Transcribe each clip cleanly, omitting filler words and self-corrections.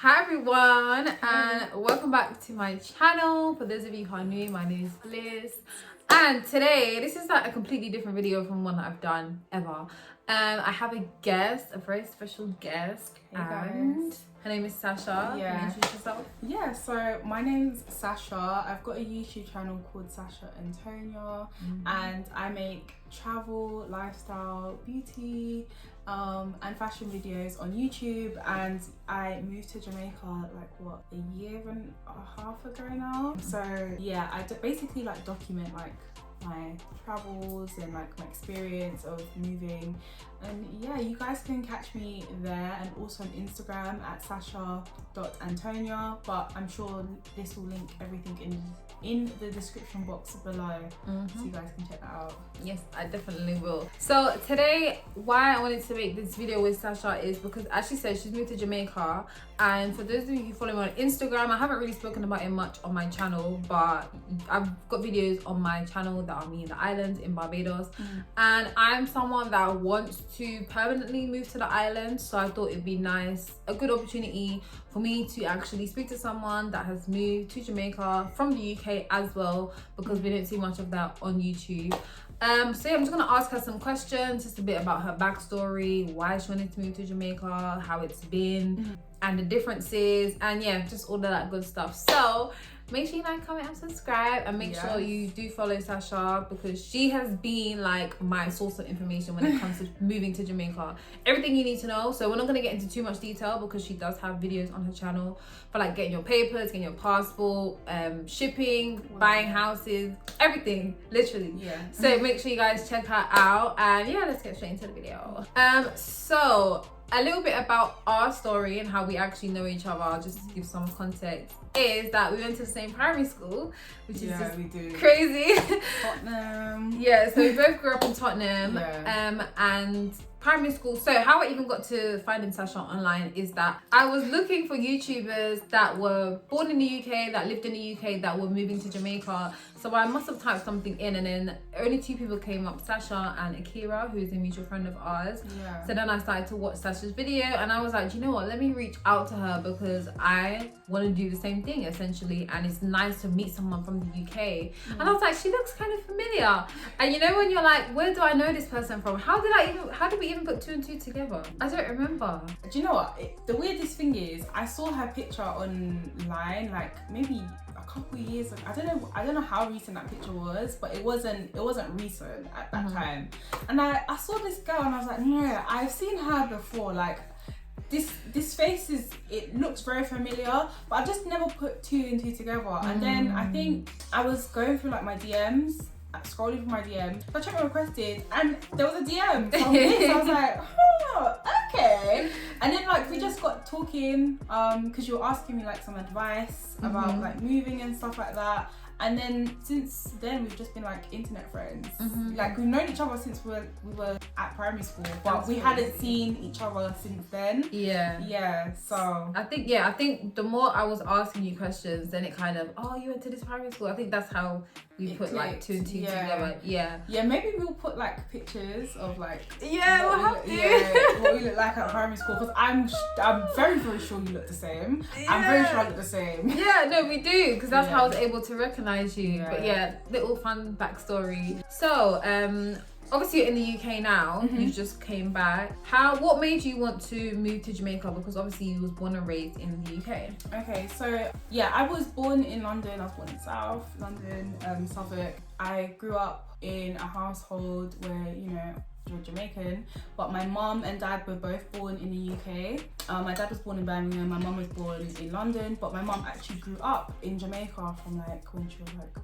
Hi everyone, and welcome back to my channel. For those of you who are new, my name is Bliss, and today this is like a completely different video from one that I've done ever. I have a guest, a very special guest, and her name is Sasha. Yeah. Can you introduce yourself? Yeah, so my name's Sasha. I've got a YouTube channel called Sasha Antonia, and I make travel, lifestyle, beauty, and fashion videos on YouTube. And I moved to Jamaica like a year and a half ago now. So yeah, I basically like document like my travels and like my experience of moving. And yeah, you guys can catch me there and also on Instagram at sasha.antonia, but I'm sure this will link everything in the description box below, so you guys can check that out. Yes, I definitely will. So today, why I wanted to make this video with Sasha is because, as she said, she's moved to Jamaica, and for those of you who follow me on Instagram, I haven't really spoken about it much on my channel, but I've got videos on my channel that are me in the islands in Barbados, and I'm someone that wants to permanently move to the island, so I thought it'd be nice, a good opportunity for me to actually speak to someone that has moved to Jamaica from the UK as well, because we don't see much of that on YouTube. So yeah, I'm just gonna ask her some questions, just a bit about her backstory, why she wanted to move to Jamaica, how it's been, and the differences, and yeah, just all of that good stuff. So make sure you like, comment, and subscribe, and make sure you do follow Sasha, because she has been like my source of information when it comes to moving to Jamaica. Everything you need to know. So we're not going to get into too much detail, because she does have videos on her channel for like getting your papers, getting your passport, shipping, buying houses, everything, literally. So make sure you guys check her out, and yeah, let's get straight into the video. So a little bit about our story and how we actually know each other, just to give some context, is that we went to the same primary school, which is just crazy. Tottenham. Yeah, so we both grew up in Tottenham, and primary school. So how I even got to finding Sasha online is that I was looking for YouTubers that were born in the UK, that lived in the UK, that were moving to Jamaica. So I must have typed something in, and then only two people came up, Sasha and Akira, who is a mutual friend of ours. So then I started to watch Sasha's video, and I was like, do you know what, let me reach out to her, because I want to do the same thing essentially, and it's nice to meet someone from the UK. And I was like, she looks kind of familiar. And you know when you're like, where do I know this person from? How did we even put two and two together? I don't remember. Do you know what, the weirdest thing is, I saw her picture online like maybe a couple years ago. I don't know how recent that picture was, but it wasn't recent at that time. And I saw this girl, and I was like, no, I've seen her before. Like this face it looks very familiar, but I just never put two and two together. And then I think I was going through like my DMs, scrolling through my DMs. So I checked my requested, and there was a DM from this. I was like, oh, okay. And then like we just got talking, because you were asking me like some advice about like moving and stuff like that. And then since then we've just been like internet friends. Like we've known each other since we were at primary school, but we hadn't seen each other since then. So I think the more I was asking you questions, then it kind of, oh, you went to this primary school. I think that's how we put like two and two together. Maybe we'll put like pictures of like what we look like at primary school, because I'm very, very sure you look the same. I'm very sure I look the same. No, we do, because that's how I was able to recognize you. But little fun backstory. So obviously you're in the UK now. You just came back. What made you want to move to Jamaica? Because obviously you was born and raised in the UK. Okay, so yeah, I was born in London. I was born in South London, Southwark. I grew up in a household where, you know, you're Jamaican, but my mum and dad were both born in the UK. My dad was born in Birmingham, my mum was born in London, but my mum actually grew up in Jamaica from like when she was like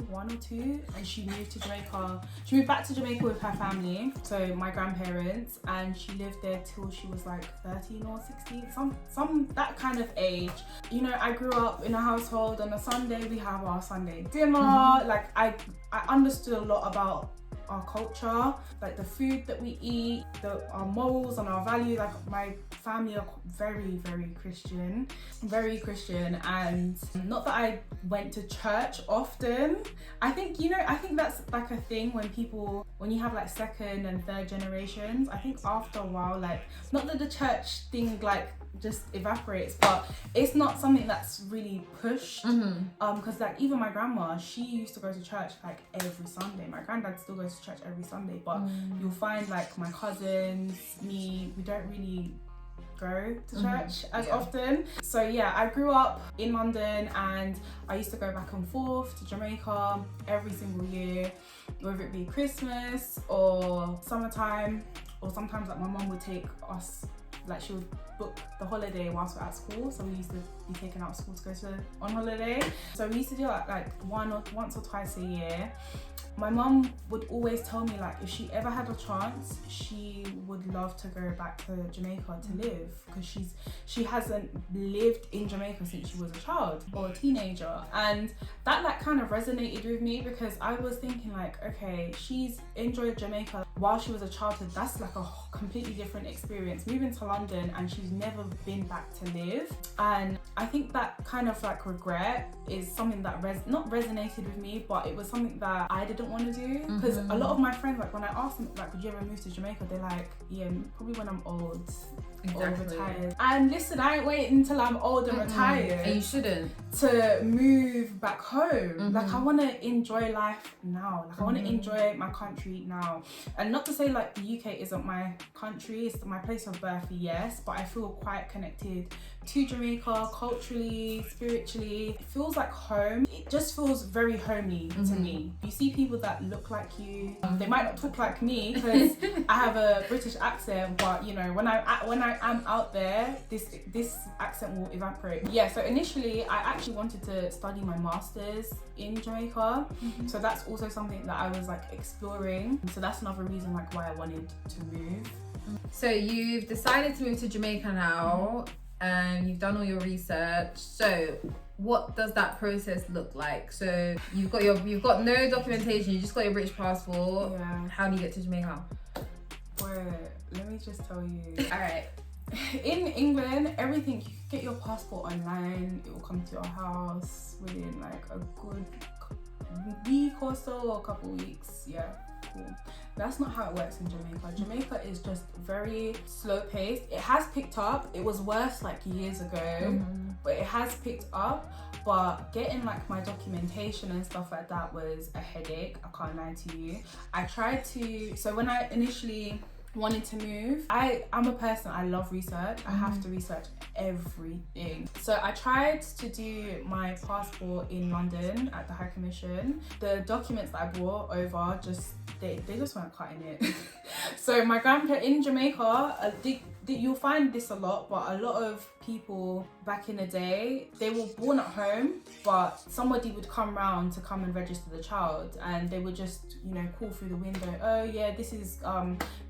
one or two, and she moved to Jamaica. She moved back to Jamaica with her family, so my grandparents, and she lived there till she was like 13 or 16, some that kind of age. You know, I grew up in a household. On a Sunday we have our Sunday dinner. Like I understood a lot about our culture, like the food that we eat, our morals and our values. Like my family are very, very Christian, and not that I went to church often. I think that's like a thing when you have like second and third generations. I think after a while, like, not that the church thing like just evaporates. But it's not something that's really pushed. Because like even my grandma, she used to go to church like every Sunday. My granddad still goes to church every Sunday, but you'll find like my cousins, me, we don't really go to church as often. So yeah, I grew up in London and I used to go back and forth to Jamaica every single year, whether it be Christmas or summertime, or sometimes like my mum would take us, like she would book the holiday whilst we're at school, so we used to be taken out of school to go on holiday. So we used to do it like once or twice a year. My mum would always tell me like if she ever had a chance, she would love to go back to Jamaica to live, because she hasn't lived in Jamaica since she was a child or a teenager. And that like kind of resonated with me, because I was thinking like, okay, she's enjoyed Jamaica while she was a childhood. That's like a completely different experience, moving to London and she's never been back to live. And I think that kind of like regret is something that not resonated with me, but it was something that I didn't want to do. Because a lot of my friends, like when I asked them like, would you ever move to Jamaica, they're like, yeah, probably when I'm old or retired. And listen, I ain't waiting until I'm old and retired, and you shouldn't, to move back home. Like I want to enjoy life now, like I want to enjoy my country now. And not to say like the UK isn't my country, it's my place of birth, yes, but I feel quite connected to Jamaica culturally, spiritually. It feels like home. It just feels very homely to me. You see people that look like you, they might not talk like me because I have a British accent, but you know, when I am out there, this accent will evaporate. Yeah, so initially I actually wanted to study my masters in Jamaica, so that's also something that I was like exploring. So that's another reason like why I wanted to move. So you've decided to move to Jamaica now, and you've done all your research. So what does that process look like? So you've got no documentation, you just got your British passport. Yeah. How do you get to Jamaica? Wait, let me just tell you. All right. In England, everything, you can get your passport online, it will come to your house within like a good week or so, or a couple weeks. Yeah, cool. That's not how it works in Jamaica. Jamaica is just very slow paced. It has picked up. It was worse like years ago, but it has picked up. But getting like my documentation and stuff like that was a headache, I can't lie to you. I tried to, so when I initially wanted to move, I'm a person, I love research. I have to research everything. So I tried to do my passport in London at the High Commission. The documents that I brought over, they just weren't cutting it. So my grandparents in Jamaica, you'll find this a lot, but a lot of people back in the day, they were born at home, but somebody would come round to come and register the child, and they would just, you know, call through the window, oh yeah, this is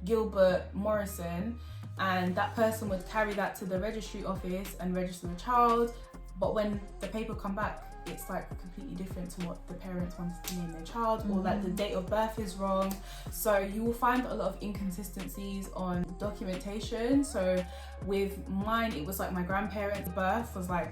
Gilbert Morrison, and that person would carry that to the registry office and register the child. But when the paper come back, it's like completely different to what the parents wanted to name their child, or like the date of birth is wrong. So you will find a lot of inconsistencies on documentation. So with mine, it was like my grandparents' birth was like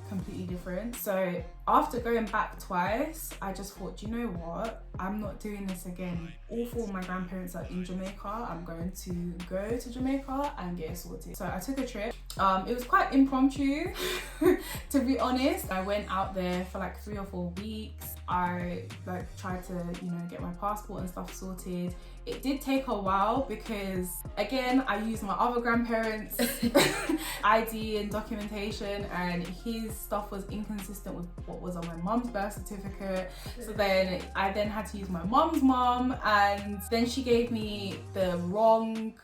completely different. So after going back twice, I just thought, you know what, I'm not doing this again. All four of my grandparents are in Jamaica. I'm going to go to Jamaica and get it sorted. So I took a trip. It was quite impromptu, to be honest. I went out there for like 3 or 4 weeks. I like tried to, you know, get my passport and stuff sorted. It did take a while because, again, I used my other grandparents' ID and documentation, and his stuff was inconsistent with what was on my mum's birth certificate. So then I had to use my mum's mum, and then she gave me the wrong,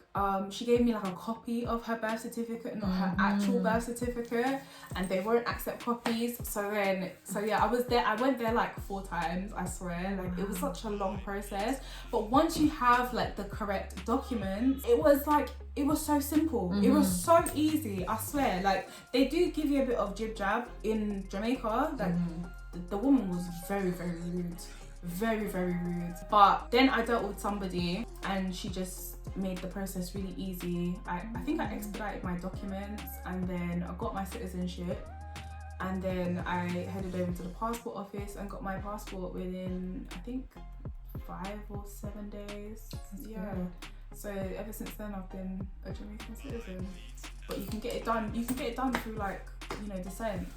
she gave me like a copy of her birth certificate, not her actual birth certificate, and they won't accept copies. So yeah, I went there like 4 times, I swear. Like it was such a long process, but once you have like the correct documents, it was so simple. It was so easy, I swear. Like they do give you a bit of jib jab in Jamaica. Like the woman was very, very rude. Very, very rude. But then I dealt with somebody and she just made the process really easy. I think I expedited my documents, and then I got my citizenship, and then I headed over to the passport office and got my passport within, I think, 5 or 7 days. That's good. So ever since then, I've been a Jamaican citizen. But you can get it done. You can get it done through like, you know, descent.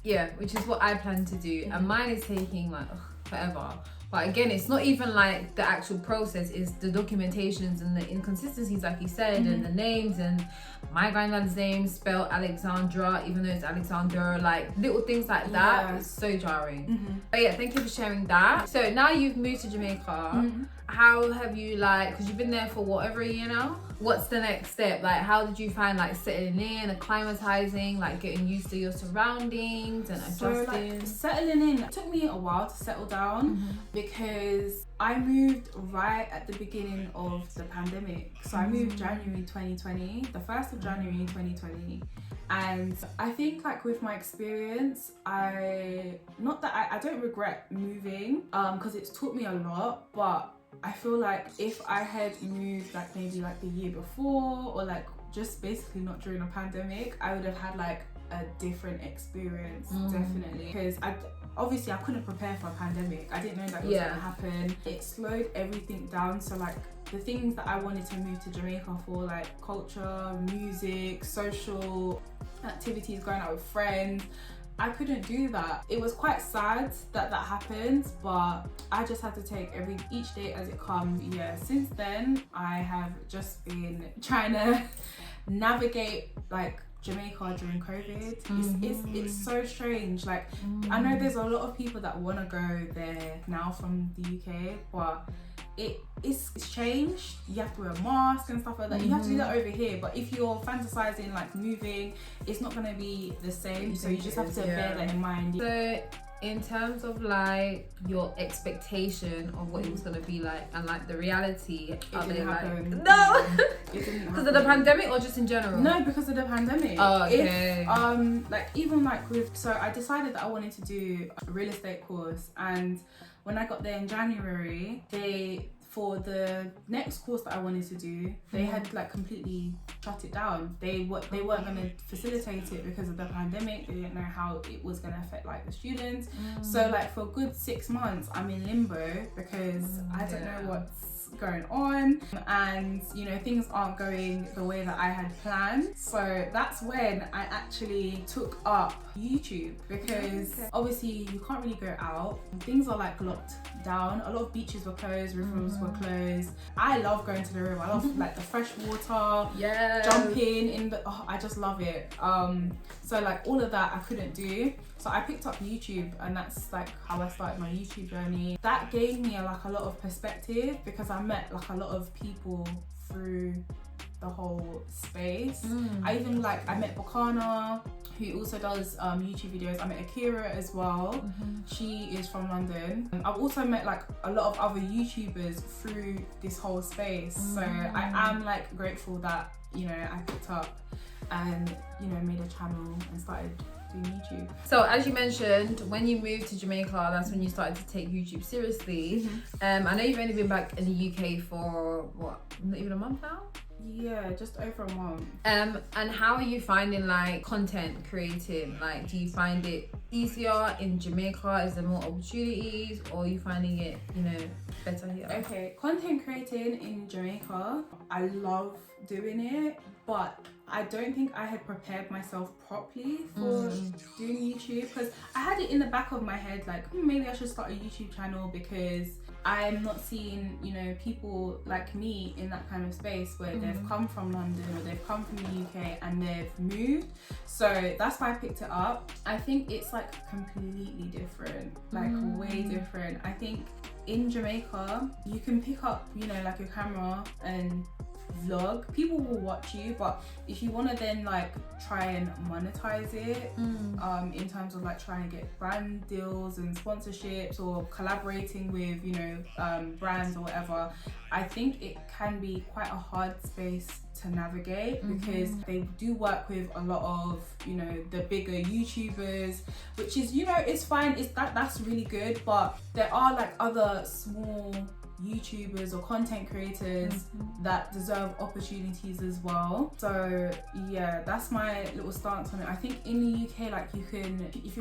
Yeah, which is what I plan to do, and mine is taking like forever. But again, it's not even like the actual process, it's the documentations and the inconsistencies, like you said, and the names, and my granddad's name spelled Alexandra even though it's Alexander, like little things like that. It's so jarring. But yeah, thank you for sharing that. So now you've moved to Jamaica. How have you, like, because you've been there for what, over a year now? What's the next step? Like, how did you find like settling in, acclimatizing, like getting used to your surroundings and adjusting? So like settling in, it took me a while to settle down because I moved right at the beginning of the pandemic. So I moved January 2020, the 1st of January 2020. And I think like with my experience, I don't regret moving because it's taught me a lot, but I feel like if I had moved like maybe like the year before, or like just basically not during a pandemic, I would have had like a different experience, definitely. Because obviously I couldn't prepare for a pandemic. I didn't know that it was gonna happen. It slowed everything down. So like the things that I wanted to move to Jamaica for, like culture, music, social activities, going out with friends, I couldn't do that. It was quite sad that that happened, but I just had to take each day as it comes. Yeah, since then I have just been trying to navigate like Jamaica during COVID. It's so strange. Like I know there's a lot of people that want to go there now from the UK, but it's changed. You have to wear a mask and stuff like that. You have to do that over here, but if you're fantasizing like moving, it's not going to be the same. So you just have to bear that in mind. So in terms of like your expectation of what it was going to be like and like the reality, are they like no because of the pandemic or just in general? No, because of the pandemic. Oh, okay. Like even like so I decided that I wanted to do a real estate course, and when I got there in January, for the next course that I wanted to do, they had like completely shut it down. They weren't going to facilitate it because of the pandemic. They didn't know how it was going to affect like the students. So like for a good 6 months, I'm in limbo because I don't know what's going on, and you know, things aren't going the way that I had planned. So that's when I actually took up YouTube, because obviously you can't really go out. Things are like locked down. A lot of beaches were closed, rivers were closed. I love going to the river. I love like the fresh water, jumping in the I just love it. So like all of that I couldn't do. So I picked up YouTube, and that's like how I started my YouTube journey. That gave me like a lot of perspective, because I met like a lot of people through the whole space. I met Bokana, who also does YouTube videos. I met Akira as well. She is from London. I've also met like a lot of other YouTubers through this whole space. So I am like grateful that, you know, I picked up and, you know, made a channel and started doing YouTube. So as you mentioned, when you moved to Jamaica, that's when you started to take YouTube seriously. I know you've only been back in the UK for what, not even a month now? Yeah, just over a month. And how are you finding like content creating? Like, do you find it easier in Jamaica? Is there more opportunities, or are you finding it, you know, better here? Okay, content creating in Jamaica, I love doing it, but I don't think I had prepared myself properly for doing YouTube, because I had it in the back of my head like maybe I should start a YouTube channel, because I'm not seeing, you know, people like me in that kind of space where they've come from London or they've come from the UK and they've moved. So that's why I picked it up. I think it's like completely different, like way different. I think in Jamaica you can pick up, you know, like a camera and vlog. People will watch you, but if you want to then like try and monetize it in terms of like trying to get brand deals and sponsorships or collaborating with, you know, brands or whatever, I think it can be quite a hard space to navigate, because they do work with a lot of, you know, the bigger YouTubers, which is, you know, it's fine, that's really good, but there are like other small YouTubers or content creators that deserve opportunities as well. So yeah, that's my little stance on it. I think in the UK, like, you can, if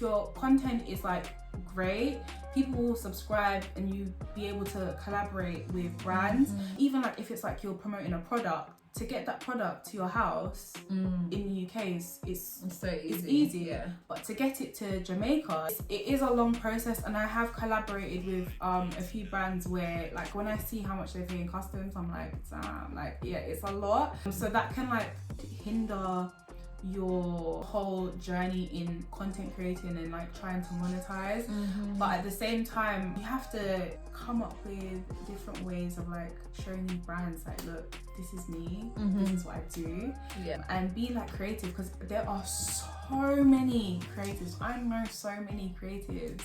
your content is like great, people will subscribe and you be able to collaborate with brands. Even like if it's like you're promoting a product, to get that product to your house in the UK it's so easy. It's easy, yeah. But to get it to Jamaica, it is a long process. And I have collaborated with a few brands where, like, when I see how much they pay in customs, I'm like, damn, like, yeah, it's a lot. So that can like hinder your whole journey in content creating and like trying to monetize. But at the same time, you have to come up with different ways of like showing these brands like, look, this is me, this is what I do, and be like creative, because there are so many creatives. I know so many creatives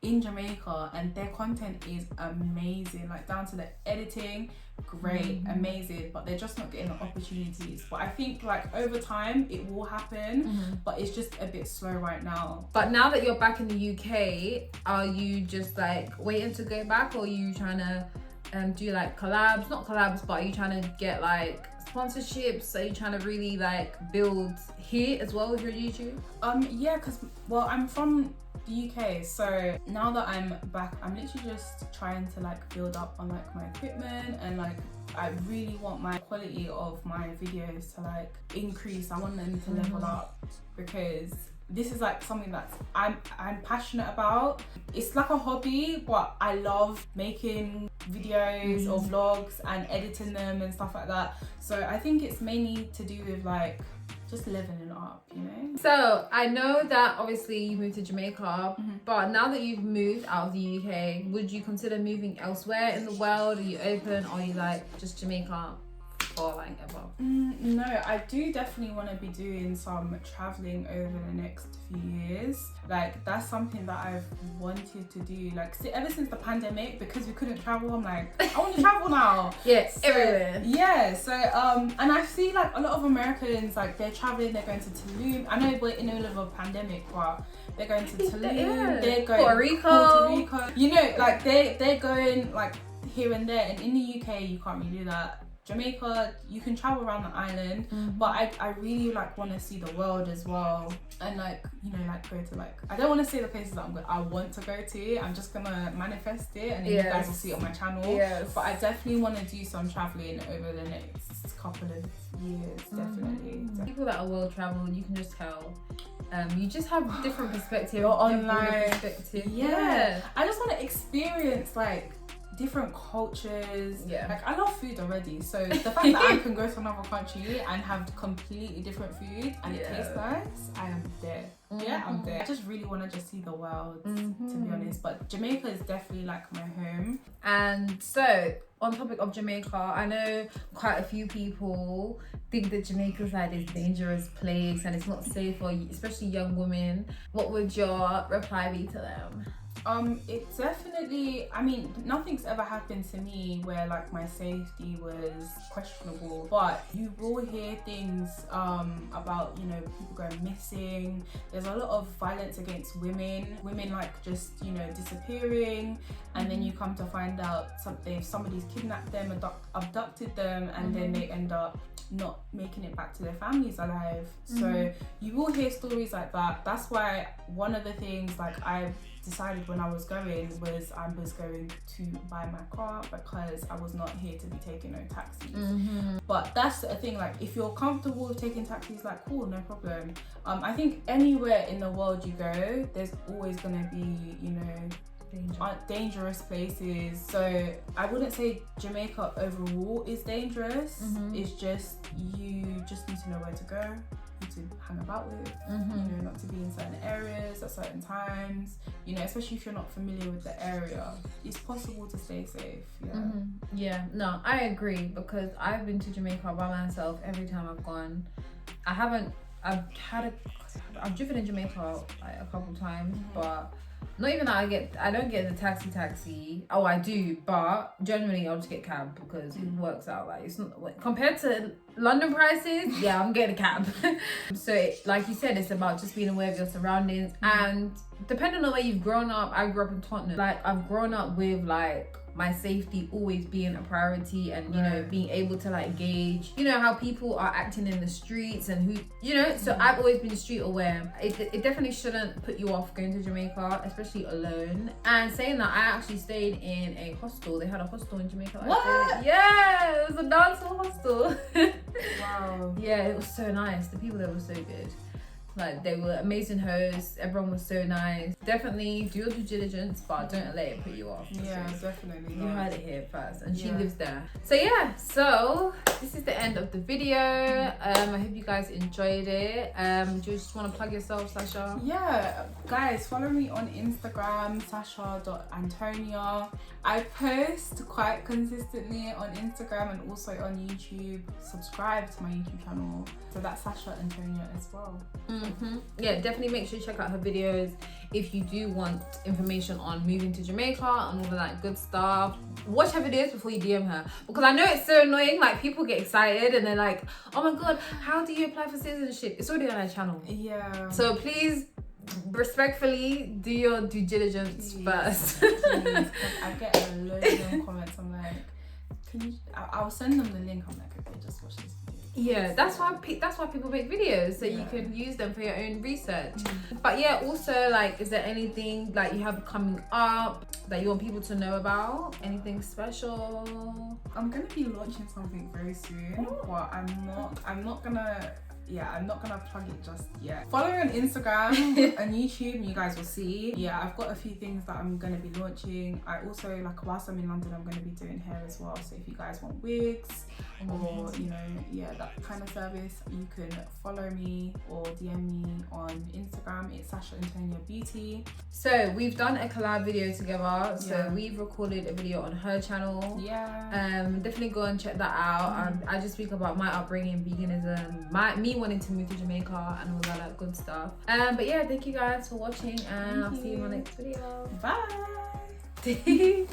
in Jamaica and their content is amazing, like down to the editing, great, amazing, but they're just not getting the opportunities. But I think like over time it will happen, but it's just a bit slow right now. But now that you're back in the UK, are you just like waiting to go back, or are you trying to do like collabs, not collabs, but are you trying to get like sponsorships? Are you trying to really like build here as well with your YouTube? Yeah, because well, I'm from the UK, so now that I'm back, I'm literally just trying to like build up on like my equipment, and like I really want my quality of my videos to like increase. I want them to level up, because this is like something that I'm passionate about. It's like a hobby, but I love making videos or vlogs and editing them and stuff like that. So I think it's mainly to do with like just leveling up, you know? So I know that obviously you moved to Jamaica, but now that you've moved out of the UK, would you consider moving elsewhere in the world? Are you open, or are you like just Jamaica for like ever? No, I do definitely want to be doing some traveling over the next few years. Like, that's something that I've wanted to do, like, ever since the pandemic, because we couldn't travel. I'm like, I want to travel now. Yes, so, everywhere. Yeah, so and I see like a lot of Americans, like, they're traveling, they're going to Tulum. I know we're in the middle of a pandemic, but they're going to Tulum, they're going Puerto Rico. You know, like they're going like here and there. And in the UK, you can't really do that. Jamaica, you can travel around the island, but I really like want to see the world as well, and like, you know, like go to like, I don't want to say the places that I want to go to. I'm just gonna manifest it, and then you guys will see it on my channel. But I definitely want to do some traveling over the next couple of years, definitely. People that are well traveled, you can just tell. You just have different perspective on life. Perspective. Yeah, I just want to experience like different cultures. Like, I love food already, so the fact that I can go to another country and have completely different food and it tastes nice, I am there. I'm there. I just really want to just see the world, to be honest. But Jamaica is definitely like my home. And so, on topic of Jamaica, I know quite a few people think that Jamaica's like this dangerous place and it's not safe for especially young women. What would your reply be to them? It definitely, I mean, nothing's ever happened to me where like my safety was questionable, but you will hear things about, you know, people going missing. There's a lot of violence against women like just, you know, disappearing, and then you come to find out somebody's kidnapped them, abducted them, and then they end up not making it back to their families alive. So you will hear stories like that. That's why one of the things like I decided when I was going was I was going to buy my car, because I was not here to be taking no taxis. But that's the thing, like, if you're comfortable with taking taxis, like, cool, no problem. I think anywhere in the world you go, there's always gonna be, you know, dangerous places. So I wouldn't say Jamaica overall is dangerous. It's just, you just need to know where to go, who to hang about with, you know, not to be in certain areas at certain times, you know, especially if you're not familiar with the area. It's possible to stay safe. Yeah, no, I agree, because I've been to Jamaica by myself every time I've gone. I've driven in Jamaica like a couple times, but not even that I don't get the taxi. Oh, I do, but generally I'll just get cab, because it works out. Like, it's not like, compared to London prices, yeah, I'm getting a cab. So like you said, it's about just being aware of your surroundings, and depending on where you've grown up. I grew up in Tottenham. Like, I've grown up with like my safety always being a priority, and you know, being able to like gauge, you know, how people are acting in the streets and who, you know, so I've always been street aware. It definitely shouldn't put you off going to Jamaica, especially alone. And saying that, I actually stayed in a hostel. They had a hostel in Jamaica. What? Yeah, it was a dancehall hostel. Wow. Yeah, it was so nice. The people there were so good. Like, they were amazing hosts. Everyone was so nice. Definitely do your due diligence, but don't let it put you off. Yeah, definitely. You heard it here first, and she Yeah. lives there. So yeah, so this is the end of the video. I hope you guys enjoyed it. Do you just want to plug yourself, Sasha? Yeah, guys, follow me on Instagram, Sasha.Antonia. I post quite consistently on Instagram and also on YouTube. Subscribe to my YouTube channel. So that's Sasha Antonia as well. Yeah, definitely make sure you check out her videos if you do want information on moving to Jamaica and all of that good stuff. Watch her videos before you DM her, because I know it's so annoying. Like, people get excited and they're like, oh my god, how do you apply for citizenship? It's already on her channel. Yeah. So please, respectfully, do your due diligence first. Please, 'cause I get a load of them comments. I'm like, can you? I'll send them the link. I'm like, okay, just watch this video. Yeah, that's why people make videos, so you Yeah. can use them for your own research. But yeah, also, like, is there anything like you have coming up that you want people to know about? Anything special? I'm gonna be launching something very soon, but I'm not gonna plug it just yet. Follow me on Instagram and YouTube and you guys will see. Yeah, I've got a few things that I'm gonna be launching. I also, like, whilst I'm in London, I'm gonna be doing hair as well. So if you guys want wigs or, you know, yeah, that kind of service, you can follow me or DM me on Instagram. It's Sasha Antonia Beauty. So we've done a collab video together. So Yeah. we've recorded a video on her channel. Yeah. Definitely go and check that out. I just speak about my upbringing, veganism, me wanting to move to Jamaica and all that good stuff. But yeah, thank you guys for watching, and I'll see you in my next video. Bye.